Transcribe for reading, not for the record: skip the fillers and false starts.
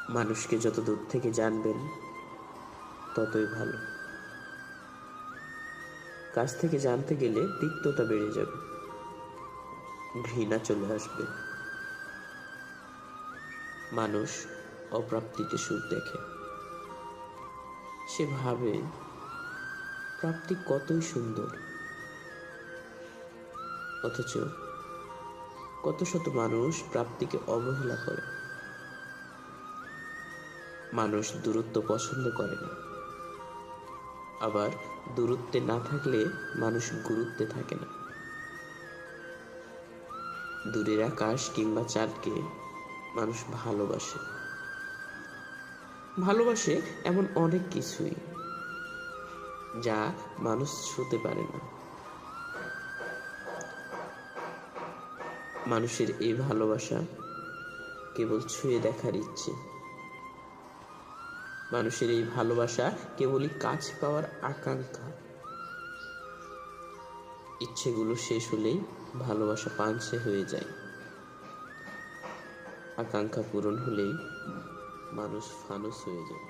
মানুষকে যত দূর থেকে জানবেন ততই ভালো। কাছ থেকে জানতে গেলে তিক্ততা বেড়ে যাবে, ঘৃণা চলে আসবে। মানুষ অপ্রাপ্তিতে সুখ দেখে, সে ভাবে প্রাপ্তি কতই সুন্দর। অথচ কত শত মানুষ প্রাপ্তিকে অবহেলা করে। মানুষ দূরত্ব পছন্দ করে না, আবার দূরত্বে না থাকলে মানুষ গুরুত্বে থাকে না। দূরের আকাশ কিংবা চাঁদকে মানুষ ভালোবাসে। ভালোবাসে এমন অনেক কিছুই যা মানুষ ছুঁতে পারে না। মানুষের এই ভালোবাসা কেবল ছুঁয়ে দেখার ইচ্ছে। মানুষের এই ভালোবাসা কেবলই কাছ পাওয়ার আকাঙ্ক্ষা। ইচ্ছেগুলো শেষ হলেই ভালোবাসা পাঞ্ছে হয়ে যায়। আকাঙ্ক্ষা পূরণ হলেই মানুষ ফানুস হয়ে যায়।